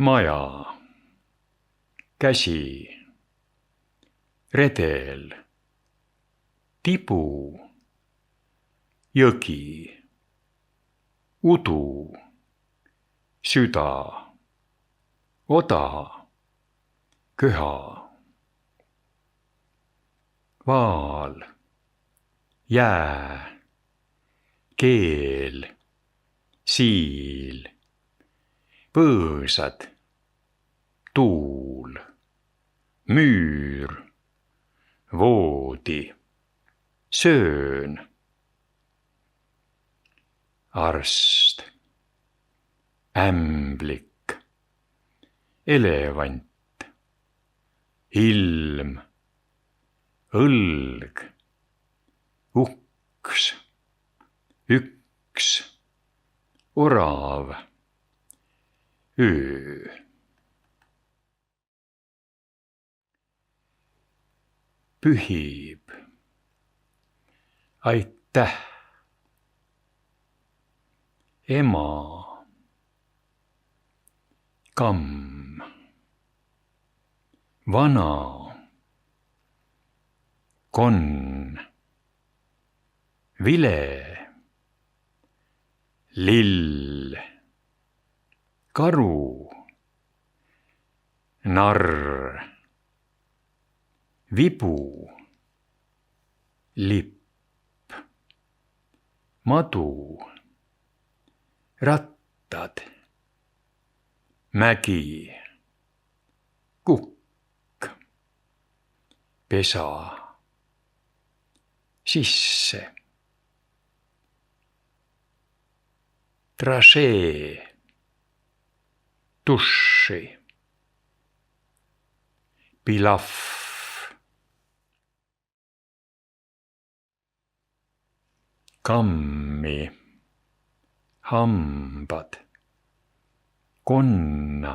maja, käsi, redel, tibu, jõgi, udu, süda, oda, köha, vaal, jää, keel, siil, põõsad, tuul, müür, voodi, söön, arst, ämblik, elevant, ilm, õlg, uks, üks, orav, öö. Pühib, aitäh, ema, kamm, vana, konn, vile, lill, karu, narr, vibu, lipp, madu, rattad, mägi, kukk, pesa, sisse, trašee, tuši, pilaf, kammi, hambad, konna,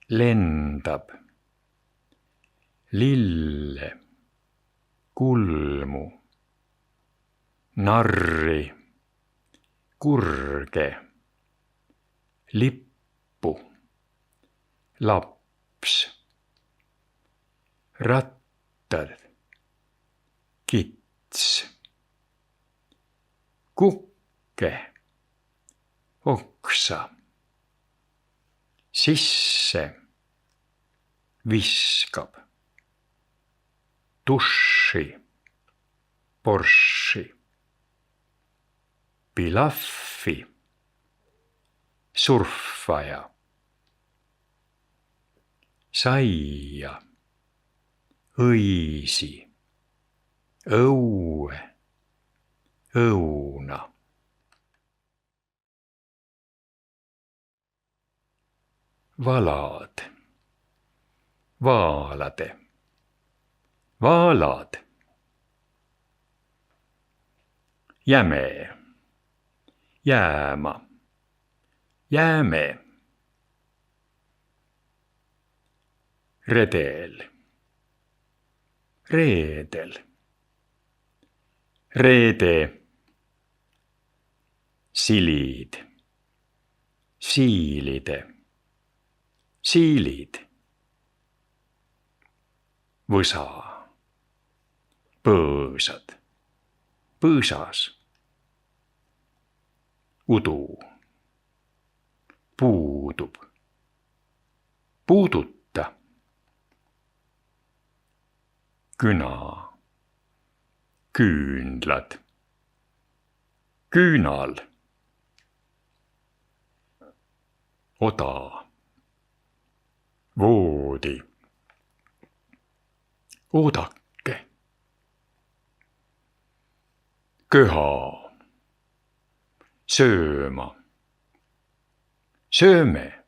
lendab, lille, kulmu, narri, kurge, lippu, laps, rattad, kits, kukke, oksa, sisse, viskab, tuši, Porsche, pilaffi, surfaja, saia, õisi, õue, õuna. Valad, vaalade, vaalad. Jäme, jääma, jääme. Redel, reedel, reede. Silid, siilide, siilid. Võsa, põõsad, põõsas. Udu, puudub, puuduta. Küna, küünlad, küünal. Oda, voodi, oodake. Köha, sööma, sööme.